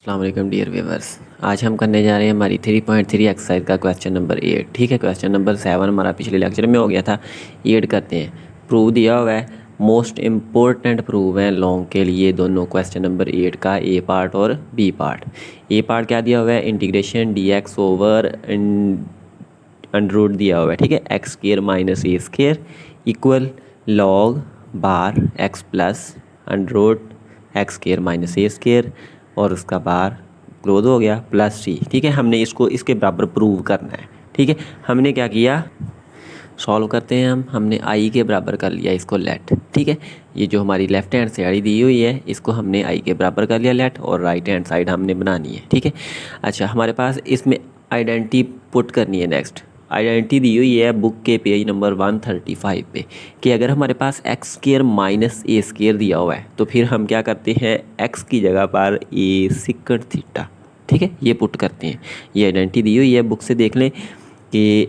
अस्सलाम वालेकुम dear viewers. आज हम करने जा रहे हैं हमारी 3.3 एक्सरसाइज का क्वेश्चन नंबर 8। ठीक है, क्वेश्चन नंबर 7 हमारा पिछले लेक्चर में हो गया था। 8 करते हैं। प्रूव दिया हुआ है, मोस्ट इम्पोर्टेंट प्रूव है लॉन्ग के लिए दोनों। क्वेश्चन नंबर 8 का ए पार्ट और बी पार्ट। ए पार्ट क्या दिया हुआ है, integration D X over under root दिया हुआ है। ठीक है, X square minus A square equal log bar X plus under root X square minus A square और उसका बार क्लोज हो गया प्लस सी। ठीक है, हमने इसको इसके बराबर प्रूव करना है। ठीक है, हमने क्या किया, सॉल्व करते हैं हमने आई के बराबर कर लिया इसको लेट। ठीक है, ये जो हमारी लेफ्ट हैंड साइड दी हुई है इसको हमने आई के बराबर कर लिया लेट, और राइट हैंड साइड हमने बनानी है। ठीक है, अच्छा हमारे पास इसमें आइडेंटिटी पुट करनी है। नेक्स्ट आइडेंटिटी दी हुई है बुक के पेज नंबर 135 पे कि अगर हमारे पास x square minus A square दिया हुआ है तो फिर हम क्या करते हैं, एक्स की जगह पर ए सिकंड थीटा। ठीक है, ये पुट करते हैं। ये आइडेंटिटी दी हुई है, बुक से देख लें कि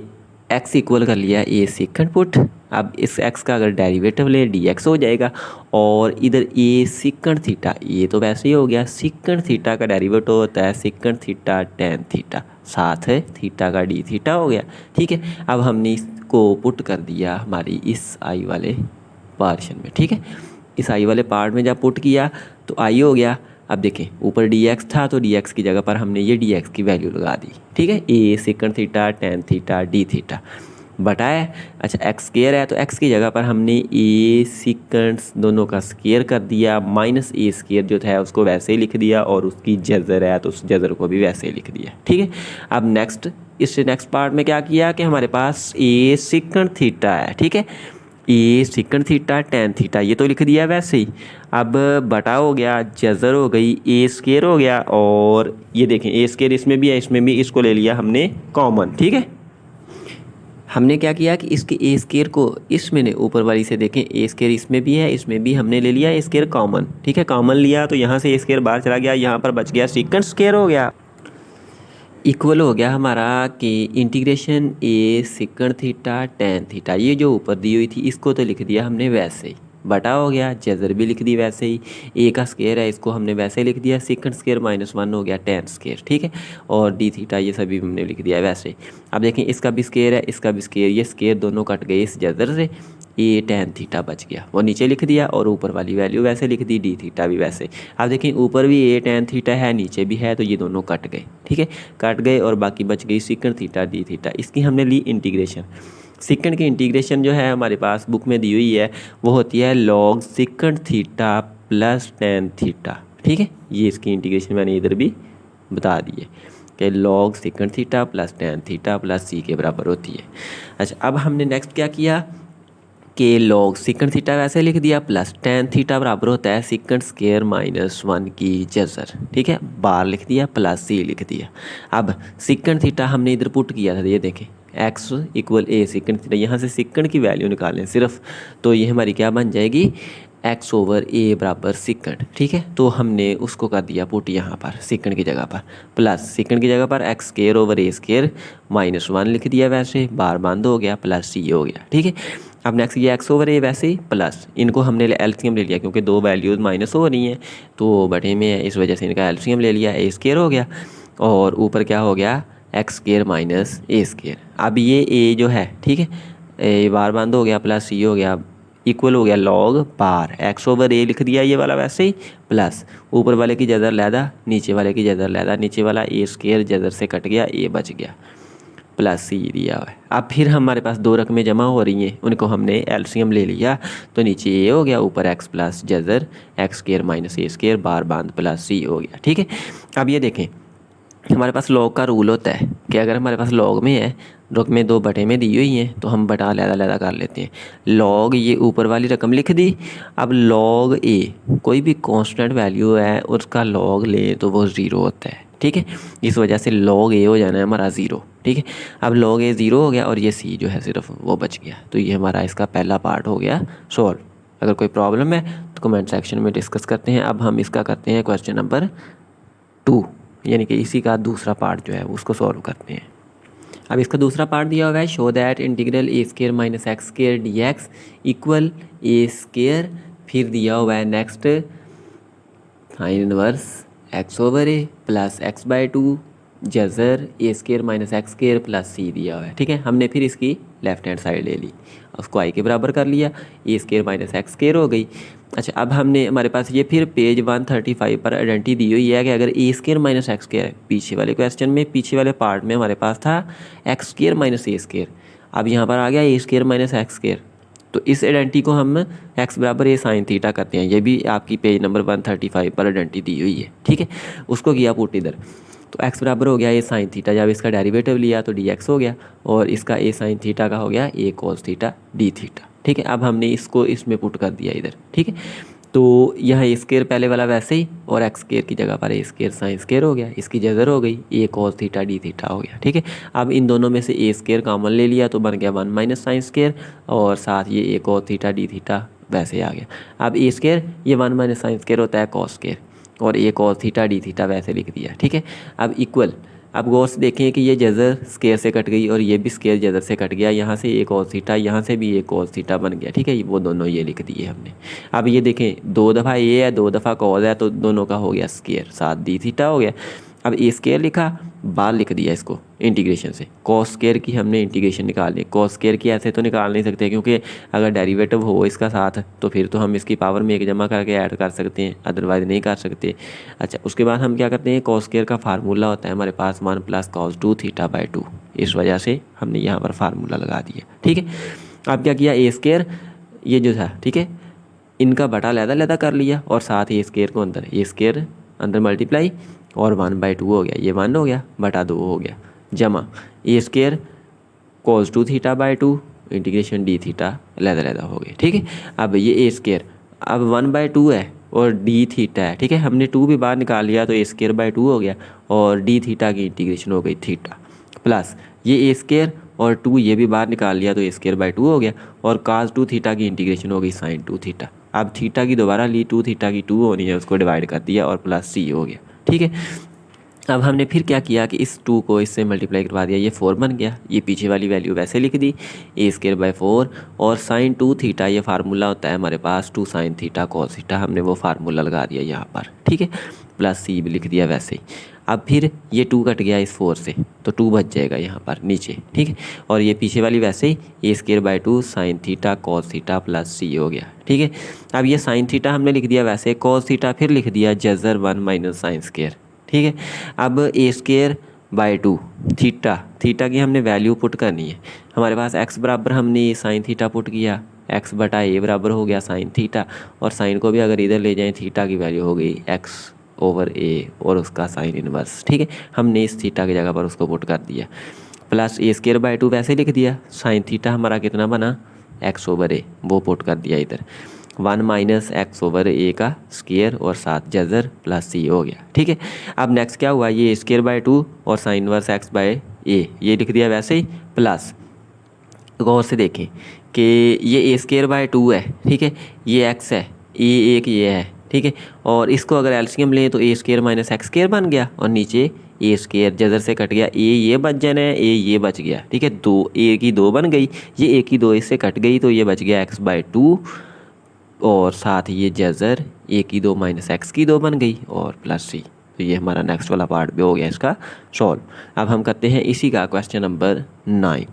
एक्स इक्वल कर लिया ए सिकंड पुट। अब इस एक्स का अगर डेरिवेटिव ले डी एक्स हो जाएगा, और इधर ए सिकंड थीटा, ये तो वैसे ही हो गया। सिकंड थीटा का डेरिवेटिव होता है सिकंड थीटा टेन थीटा, साथ है थीटा का डी थीटा हो गया। ठीक है, अब हमने इसको पुट कर दिया हमारी इस आई वाले पार्शन में। ठीक है, इस आई वाले पार्ट में जब पुट किया तो आई हो गया। अब देखें ऊपर डी एक्स था तो डी एक्स की जगह पर हमने ये डी एक्स की वैल्यू लगा दी। ठीक है, A sec theta tan theta D theta बटा है। अच्छा एक्स स्केयर है तो एक्स की जगह पर हमने ए सिकंड्स दोनों का स्केयर कर दिया, माइनस ए स्केयर जो था उसको वैसे ही लिख दिया, और उसकी जज़र है तो उस जज़र को भी वैसे ही लिख दिया। ठीक है, अब नेक्स्ट इससे नेक्स्ट पार्ट में क्या किया कि हमारे पास ए सिकंड थीटा है। ठीक है, A sec theta tan theta ये तो लिख दिया वैसे ही। अब बटा हो गया, जज़र हो गई, ए स्केयर हो गया, और ये देखें ए स्केयर इसमें भी है इसमें भी, इसको ले लिया हमने कॉमन। ठीक है, हमने क्या किया कि इसके ए स्केयर को इसमें ने ऊपर वाली से देखें, ए स्केयर इसमें भी है इसमें भी, हमने ले लिया ए स्केयर कॉमन। ठीक है, कॉमन लिया तो यहाँ से ए स्केयर बाहर चला गया, यहाँ पर बच गया सिकंड स्केयर हो गया। इक्वल हो गया हमारा कि इंटीग्रेशन ए सिकंड थीटा टेन थीटा, ये जो ऊपर दी हुई थी इसको तो लिख दिया हमने वैसे ही, बटा हो गया, जज़र भी लिख दी वैसे ही। ए का स्केयर है इसको हमने वैसे ही लिख दिया, सिकंड स्केयर माइनस वन हो गया टेन स्केयर। ठीक है, और डी थीटा ये सभी हमने लिख दिया वैसे ही। अब देखें इसका भी स्केयर है इसका भी स्केयर, ये स्केयर दोनों कट गए इस जज़र से, ए टेन थीटा बच गया, वो नीचे लिख दिया, और ऊपर वाली वैल्यू वैसे लिख दी, डी थीटा भी वैसे। अब देखें ऊपर भी ए टेन थीटा है नीचे भी है, तो ये दोनों कट गए। ठीक है, कट गए और बाकी बच गई सिकंड थीटा डी थीटा। इसकी हमने ली इंटीग्रेशन। सिकंड की इंटीग्रेशन जो है हमारे पास बुक में दी हुई है वो होती है log sec theta plus tan theta. ठीक है, ये इसकी इंटीग्रेशन मैंने इधर भी बता दी है कि log sec theta plus tan theta plus C के बराबर होती है। अच्छा अब हमने नेक्स्ट क्या किया कि लॉग सिकंड थीटा वैसे लिख दिया, प्लस टेन थीटा बराबर होता है सिकंड स्केयर माइनस वन की जज़र। ठीक है, बार लिख दिया प्लस सी लिख दिया। अब सिकंड थीटा हमने इधर पुट किया था, ये देखें एक्स इक्वल ए सिकंड थीटा, यहाँ से सिकंड की वैल्यू निकालें सिर्फ, तो ये हमारी क्या बन जाएगी, एक्स ओवर ए बराबर सिकंड। ठीक है, तो हमने उसको कर दिया पुट यहाँ पर सिकंड की जगह पर, प्लस सिकंड की जगह पर एक्स स्केयर ओवर ए स्केयर माइनस वन लिख दिया वैसे, बार बंद हो गया, प्लस सी हो गया। ठीक है, अब नेक्स्ट ये एक्स ओवर ए वैसे ही प्लस, इनको हमने एलसीएम ले लिया क्योंकि दो वैल्यूज़ माइनस हो रही हैं तो बटे में है, इस वजह से इनका एलसीएम ले लिया, ए स्केयर हो गया, और ऊपर क्या हो गया x square minus A square. अब ये ए जो है, ठीक है, ए बार बंद हो गया, प्लस सी हो गया, इक्वल हो गया लॉग बार एक्स ओवर ए लिख दिया ये वाला वैसे ही, प्लस ऊपर वाले की जज़र लैदा नीचे वाले की जज़र लैदा, नीचे वाला ए स्केयर जज़र से कट गया, ए बच गया, प्लस सी दिया हुआ है। अब फिर हमारे पास दो रकमें जमा हो रही हैं, उनको हमने एलसीएम ले लिया, तो नीचे ए हो गया, ऊपर एक्स प्लस जज़र X square minus A square bar बांध प्लस सी हो गया। ठीक है, अब ये देखें हमारे पास लॉग का रूल होता है कि अगर हमारे पास लॉग में है, रकम में दो बटे में दी हुई हैं तो हम बटा अलग-अलग कर लेते हैं। लॉग ये ऊपर वाली रकम लिख दी, अब लॉग ए कोई भी कांस्टेंट वैल्यू है उसका लॉग ले तो वो ज़ीरो होता है। ठीक है, इस वजह से लॉग ए हो जाना है हमारा ज़ीरो। ठीक है, अब लॉग ए ज़ीरो हो गया और ये सी जो है सिर्फ वो बच गया, तो ये हमारा इसका पहला पार्ट हो गया सॉल्व। अगर कोई प्रॉब्लम है तो कमेंट सेक्शन में डिस्कस करते हैं। अब हम इसका करते हैं क्वेश्चन नंबर 2, यानी कि इसी का दूसरा पार्ट जो है उसको सॉल्व करते हैं। अब इसका दूसरा पार्ट दिया हुआ है, show that integral A square minus X square D X equal A square, फिर दिया हुआ है next sine inverse X over A plus X by two जज़र A square minus X square plus C दिया हुआ है। ठीक है, हमने फिर इसकी लेफ्ट हैंड साइड ले ली, उसको आई के बराबर कर लिया, ए स्केयर माइनस एक्स स्केयर हो गई। अच्छा, अब हमने हमारे पास ये फिर पेज 135 पर आइडेंटिटी दी हुई है कि अगर ए स्केयर माइनस एक्स स्केयर है, पीछे वाले क्वेश्चन में पीछे वाले पार्ट में हमारे पास था x square minus A square, अब यहाँ पर आ गया ए स्केयर माइनस एक्स स्केयर। तो इस आइडेंटिटी को हम एक्स बराबर ए साइन थीटा करते हैं, ये भी आपकी पेज नंबर 135 पर आइडेंटिटी दी हुई है। ठीक है, उसको किया पुट इधर, तो एक्स बराबर हो गया ए साइन थीटा, जब इसका डेरिवेटिव लिया तो डी एक्स हो गया, और इसका ए साइन थीटा का हो गया ए कॉस थीटा डी थीटा। ठीक है, अब हमने इसको इसमें पुट कर दिया इधर। ठीक है, तो यहाँ ए स्केयर पहले वाला वैसे ही, और एक्स स्केयर की जगह पर ए स्केयर साइन स्केयर हो गया, इसकी जजर हो गई ए कॉस थीटा डी थीटा हो गया। ठीक है, अब इन दोनों में से ए स्केयर कॉमन ले लिया तो बन गया 1 माइनस साइन स्केयर, और साथ ये ए कॉस थीटा डी थीटा वैसे आ गया। अब ए स्केयर ये 1 माइनस साइन स्केयर होता है कॉस स्केयर, और ए कॉस थीटा डी थीटा वैसे लिख दिया। ठीक है, अब इक्वल, अब गौर से देखें कि ये जज़र स्केयर से कट गई और ये भी स्केयर जज़र से कट गया, यहाँ से ए कॉस थीटा, यहाँ से भी ए कॉस थीटा बन गया। ठीक है, वो दोनों ये लिख दिए हमने। अब ये देखें 2 दफ़ा ए है 2 दफ़ा कॉस है, तो दोनों का हो गया स्केयर, साथ डी थीटा हो गया। अब ए स्केयर लिखा, बाहर लिख दिया इसको इंटीग्रेशन से, कॉस स्केयर की हमने इंटीग्रेशन निकालनी। कॉस स्केयर की ऐसे तो निकाल नहीं सकते, क्योंकि अगर डेरिवेटिव हो इसका साथ तो फिर तो हम इसकी पावर में एक जमा करके ऐड कर सकते हैं, अदरवाइज नहीं कर सकते। अच्छा, उसके बाद हम क्या करते हैं, कॉस स्केयर का फार्मूला होता है हमारे पास 1 प्लस कॉस 2 थीटा बाई 2, इस वजह से हमने यहाँ पर फार्मूला लगा दिया। ठीक है, अब क्या किया, ए स्केयर ये जो था, ठीक है, इनका बटा लैदा कर लिया, और साथ ही ए स्केयर को अंदर, ए स्केयर अंदर मल्टीप्लाई, और 1/2 हो गया, ये 1 हो गया, बटा 2 हो गया, जमा A square cos 2 theta by 2 integration D theta लैदा हो गया। ठीक है, अब ये ए स्केयर अब 1/2 है और डी थीटा है। ठीक है, हमने 2 भी बाहर निकाल लिया तो ए स्केयर बाई 2 हो गया, और डी थीटा की इंटीग्रेशन हो गई थीटा, प्लस ये ए स्केयर और 2 ये भी बाहर निकाल लिया तो ए स्केयर बाई 2 हो गया, और कास 2 थीटा की इंटीग्रेशन हो गई साइन 2 थीटा। अब थीटा की दोबारा ली, 2 थीटा की 2 होनी है, उसको डिवाइड कर दिया और प्लस सी हो गया। ठीक है, अब हमने फिर क्या किया कि इस 2 को इससे मल्टीप्लाई करवा दिया, ये 4 बन गया, ये पीछे वाली वैल्यू वैसे लिख दी, ए स्केयर बाई 4, और साइन 2 थीटा ये फार्मूला होता है हमारे पास 2 साइन थीटा कॉस थीटा, हमने वो फार्मूला लगा दिया यहाँ पर। ठीक है, प्लस सी भी लिख दिया वैसे ही। अब फिर ये 2 कट गया इस 4 से, तो 2 बच जाएगा यहाँ पर नीचे। ठीक है, और ये पीछे वाली वैसे ही, A square by 2 sine theta cos theta plus C हो गया। ठीक है, अब ये साइन थीटा हमने लिख दिया वैसे, कॉस थीटा फिर लिख दिया जज़र 1 माइनस साइन स्केयर। ठीक है, अब ए स्केयर बाई 2 थीटा, थीटा की हमने वैल्यू पुट करनी है, हमारे पास एक्स बराबर हमने साइन थीटा पुट किया, एक्स बटा ए बराबर हो गया साइन थीटा, और साइन को भी अगर इधर ले जाएं थीटा की वैल्यू हो गई एक्स ओवर ए और उसका साइन इनवर्स। ठीक है, हमने इस थीटा की जगह पर उसको पुट कर दिया, प्लस ए स्केयर बाई 2 वैसे लिख दिया, साइन थीटा हमारा कितना बना एक्स ओवर ए, वो पुट कर दिया इधर, 1 माइनस एक्स ओवर ए का स्केयर और साथ जज़र प्लस सी हो गया। ठीक है, अब नेक्स्ट क्या हुआ, ये स्केयर बाई 2 और साइन इनवर्स एक्स बाय ए ये लिख दिया वैसे ही, प्लस गौर से देखें कि ये ए स्केयर बाई 2 है। ठीक है, ये एक्स है, ए एक ये है। ठीक है, और इसको अगर एलसीएम लें तो ए स्केयर माइनस एक्स स्केयर बन गया, और नीचे ए स्केयर जज़र से कट गया, ए ये बच जाना है, ए ये बच गया। ठीक है, 2 ए की 2 बन गई, ये ए की 2 इससे कट गई, तो ये बच गया एक्स बाई 2, और साथ ये जज़र ए की 2 माइनस एक्स की 2 बन गई, और प्लस सी। तो ये हमारा नेक्स्ट वाला पार्ट भी हो गया इसका सॉल्व। अब हम करते हैं इसी का क्वेश्चन नंबर 9।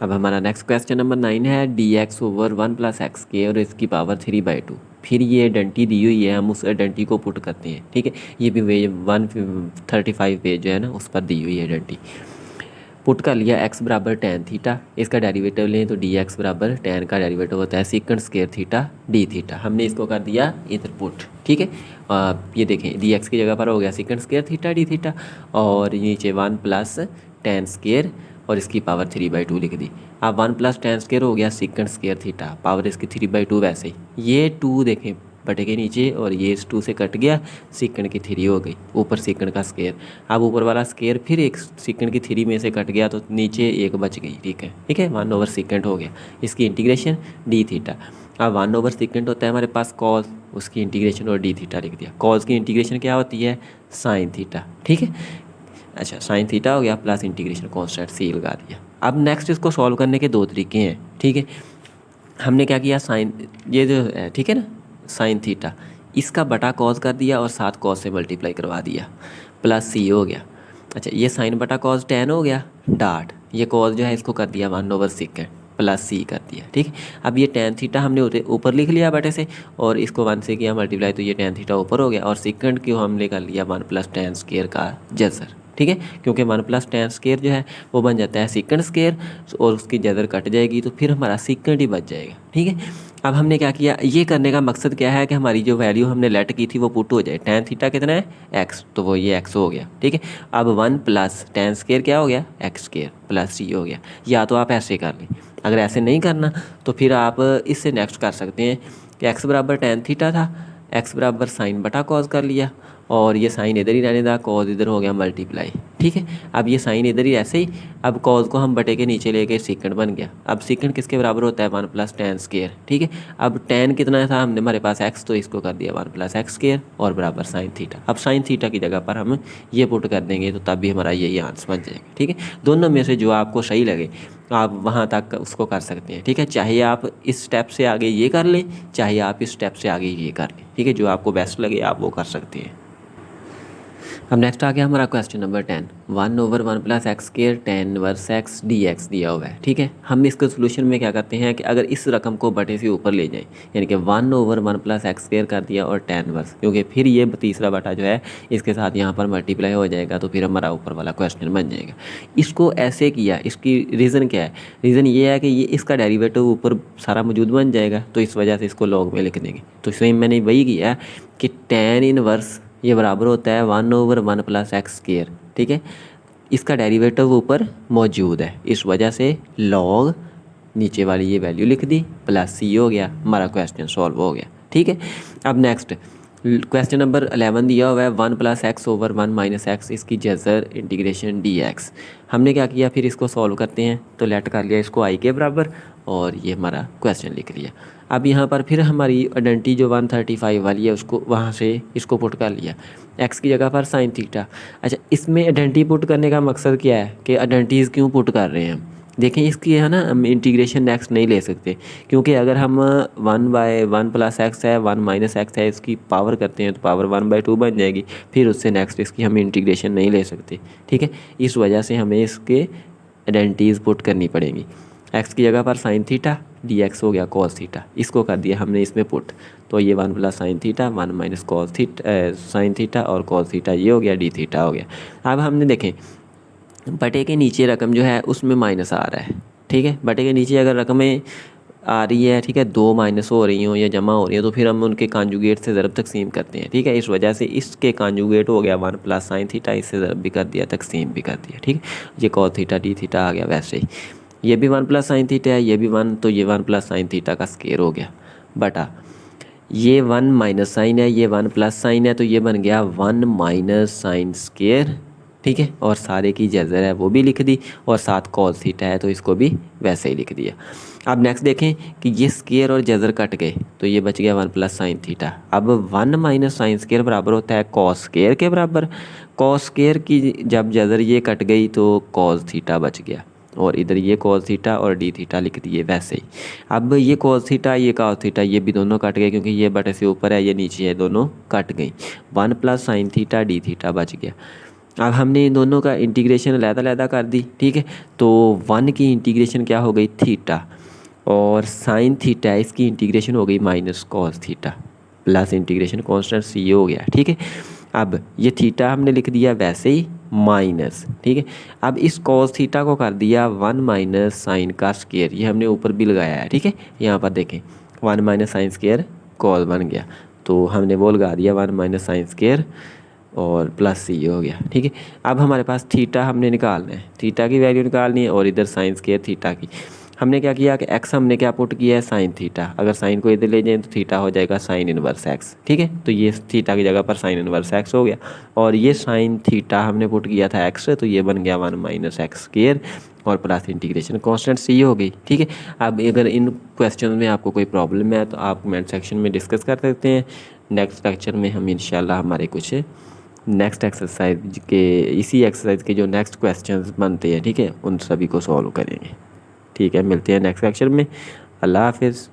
अब हमारा नेक्स्ट क्वेश्चन नंबर 9 है D X over 1 plus x के और इसकी पावर 3/2। फिर ये आइडेंटिटी दी हुई है, हम उस आइडेंटिटी को पुट करते हैं। ठीक है, ये भी पेज 135 पेज जो है ना उस पर दी हुई है आइडेंटिटी। पुट कर लिया एक्स बराबर टैन थीटा, इसका डेरिवेटिव लें तो डी एक्स बराबर टैन का डेरिवेटिव होता है secant square theta D theta, हमने इसको कर दिया इधर पुट। ठीक है, ये देखें डी एक्स की जगह पर हो गया secant square theta D theta, और नीचे 1 प्लस टैन स्केयर और इसकी पावर 3/2 लिख दी। अब 1 प्लस टैन स्केयर हो गया सीकंड स्केयर थीटा, पावर इसकी 3/2 वैसे ही, ये 2 देखें बटे के नीचे, और ये इस 2 से कट गया, सीकंड की 3 हो गई, ऊपर सीकंड का स्केयर। अब ऊपर वाला स्केयर फिर एक सीकंड की 3 में से कट गया तो नीचे एक बच गई। ठीक है, 1 ओवर सीकंड हो गया, इसकी इंटीग्रेशन डी थीटा। अब 1 ओवर सीकंड होता है हमारे पास कॉस, उसकी इंटीग्रेशन और डी थीटा लिख दिया। कॉस की इंटीग्रेशन क्या होती है साइन थीटा। ठीक है, अच्छा साइन थीटा हो गया, प्लस इंटीग्रेशन कॉन्स्टेंट सी लगा दिया। अब नेक्स्ट इसको सॉल्व करने के 2 तरीके हैं। ठीक है, हमने क्या किया, साइन ये जो है ठीक है ना साइन थीटा, इसका बटा कॉज कर दिया और साथ कॉज से मल्टीप्लाई करवा दिया, प्लस सी हो गया। अच्छा ये साइन बटा कॉज टेन हो गया, डाट ये कॉज जो है इसको कर दिया 1/sec प्लस सी कर दिया, ठीक है। अब ये टेन थीटा हमने ऊपर लिख लिया बटे से, और इसको 1 से किया मल्टीप्लाई, तो ये टेन थीटा ऊपर हो गया, और सेकंड को हमने कर लिया 1 + tan स्क्वायर का जजर, ठीक है, क्योंकि 1 + tan स्क्वायर जो है वो बन जाता है सेकंड स्क्वायर, और उसकी जजर कट जाएगी तो फिर हमारा सेकंड ही बच जाएगा, ठीक है। अब हमने क्या किया, ये करने का मकसद क्या है कि हमारी जो वैल्यू हमने लेट की थी वो पुट हो जाए। tan थीटा कितना है x, तो वो ये x हो गया, ठीक है। अब 1 + tan स्क्वायर क्या हो गया x² प्लस c हो गया। या तो आप ऐसे कर लें, अगर ऐसे नहीं करना तो फिर आप इससे नेक्स्ट कर सकते हैं कि x बराबर tan थीटा था, x बराबर साइन बटा कॉज कर लिया, और ये साइन इधर ही रहने था, कॉज इधर हो गया मल्टीप्लाई, ठीक है। अब ये साइन इधर ही ऐसे ही, अब कॉज को हम बटे के नीचे लेके सेकंड बन गया। अब सेकंड किसके बराबर होता है 1 + tan स्क्वायर, ठीक है। अब tan कितना था हमने हमारे पास x, तो इसको कर दिया 1 + x² और बराबर साइन थीटा। अब साइन थीटा की जगह पर हम ये पुट कर देंगे तो तब भी हमारा यही आंसर बन जाएगा, ठीक है। दोनों में से जो आपको सही लगे आप वहाँ तक उसको कर सकते हैं, ठीक है। चाहे आप इस स्टेप से आगे ये कर लें, चाहे आप इस स्टेप से आगे ये कर लें, ठीक है। जो आपको बेस्ट लगे आप वो कर सकते हैं। अब नेक्स्ट आ गया हमारा question number 10, 1/1 + x² tan inverse x dx दिया हुआ है, ठीक है। हम इसके सोल्यूशन में क्या करते हैं कि अगर इस रकम को बटे से ऊपर ले जाएं, यानी कि 1/1 + x² कर दिया और tan इनवर्स, क्योंकि फिर ये तीसरा बटा जो है इसके साथ यहाँ पर मल्टीप्लाई हो जाएगा, तो फिर हमारा ऊपर वाला क्वेश्चन बन जाएगा। इसको ऐसे किया, इसकी रीज़न क्या है, रीज़न ये है कि ये इसका डेरिवेटिव ऊपर सारा मौजूद बन जाएगा, तो इस वजह से इसको लॉग में लिख देंगे। तो सेम मैंने वही किया कि tan इनवर्स ये बराबर होता है 1/1 + x², ठीक है। इसका डेरिवेटिव ऊपर मौजूद है, इस वजह से लॉग नीचे वाली ये वैल्यू लिख दी, प्लस सी हो गया, हमारा क्वेश्चन सॉल्व हो गया, ठीक है। अब नेक्स्ट क्वेश्चन नंबर 11 दिया हुआ है 1 + x/1 - x, इसकी जजर इंटीग्रेशन dx। हमने क्या किया, फिर इसको सॉल्व करते हैं, तो लेट कर लिया इसको i के बराबर, और ये हमारा क्वेश्चन लिख लिया। अब यहाँ पर फिर हमारी आइडेंटिटी जो 135 वाली है उसको वहाँ से इसको पुट कर लिया, x की जगह पर साइन थीटा। अच्छा इसमें आइडेंटिटी पुट करने का मकसद क्या है कि आइडेंटिटीज़ क्यों पुट कर रहे हैं हम, देखें इसकी है ना, हम इंटीग्रेशन नेक्स्ट नहीं ले सकते, क्योंकि अगर हम 1/1 + x है 1 - x है इसकी पावर करते हैं तो पावर 1/2 बन जाएगी, फिर उससे नेक्स्ट इसकी हम इंटीग्रेशन नहीं ले सकते, ठीक है। इस वजह से हमें इसके आइडेंटिटीज़ पुट करनी पड़ेंगी। x की जगह पर साइन थीटा, dx हो गया कॉस थीटा, इसको कर दिया हमने इसमें पुट, तो ये 1 + sin theta 1 - cos theta sine theta और कॉस थीटा ये हो गया, d थीटा हो गया। अब हमने देखें बटे के नीचे रकम जो है उसमें माइनस आ रहा है, ठीक है। बटे के नीचे अगर रकमें आ रही है, ठीक है, दो माइनस हो रही हों या जमा हो रही हैं, तो फिर हम उनके कांजुगेट से ज़रब तकसीम करते हैं, ठीक है। इस वजह से इसके कांजुगेट हो गया 1 + sin थीटा, इससे ज़रब भी कर दिया तकसीम भी कर दिया, ठीक है। ये cos थीटा d थीटा आ गया, वैसे ही ये भी 1 + sin थीटा है, ये भी 1, तो ये 1 + sin थीटा का स्क्वायर हो गया, बटा ये 1 - sin है, ये 1 + sin है, तो ये बन गया 1 - sin स्क्वायर, ठीक है। और सारे की जजर है वो भी लिख दी, और साथ cos थीटा है तो इसको भी वैसे ही लिख दिया। अब नेक्स्ट देखें कि ये स्क्वायर और जजर कट गए, तो ये बच गया 1 + sin थीटा। अब 1 - sin स्क्वायर बराबर होता है cos स्क्वायर के बराबर, cos स्क्वायर की जब जजर ये कट गई तो cos थीटा बच गया, और इधर ये cos थीटा और d थीटा लिख दिए वैसे ही। अब ये cos थीटा ये cos थीटा ये भी दोनों कट गए, क्योंकि ये बटे से ऊपर है ये नीचे है, दोनों कट गई, 1 + sin थीटा d थीटा बच गया। अब हमने इन दोनों का इंटीग्रेशन अलग-अलग कर दी, ठीक है। तो 1 की इंटीग्रेशन क्या हो गई थीटा, और साइन थीटा है इसकी इंटीग्रेशन हो गई -cos theta, plus integration constant c हो गया, ठीक है। अब ये थीटा हमने लिख दिया वैसे ही माइनस, ठीक है। अब इस cos थीटा को कर दिया 1 - साइन का स्क्वायर, ये हमने ऊपर भी लगाया है, ठीक है। यहाँ पर देखें 1 - साइन स्क्वायर cos बन गया, तो हमने वो लगा दिया 1 - साइन स्क्वायर और प्लस सी हो गया, ठीक है। अब हमारे पास थीटा हमने निकालना है, थीटा की वैल्यू निकालनी है, और इधर साइन स्क्वायर थीटा की। हमने क्या किया कि x हमने क्या पुट किया है साइन थीटा, अगर साइन को इधर ले जाएं तो थीटा हो जाएगा साइन इनवर्स x, ठीक है। तो ये थीटा की जगह पर साइन इनवर्स x हो गया, और ये साइन थीटा हमने पुट किया था x, तो ये बन गया 1 - x स्क्वायर और प्लस इंटीग्रेशन कांस्टेंट c हो गई, ठीक है। अब अगर इन क्वेश्चन में आपको कोई प्रॉब्लम है तो आप कमेंट सेक्शन में डिस्कस कर सकते हैं। नेक्स्ट लेक्चर में हम इंशाल्लाह हमारे कुछ नेक्स्ट एक्सरसाइज के इसी एक्सरसाइज के जो नेक्स्ट क्वेश्चंस बनते हैं, ठीक है, उन सभी को सॉल्व करेंगे, ठीक है। मिलते हैं नेक्स्ट लेक्चर में, अल्लाह हाफिज़।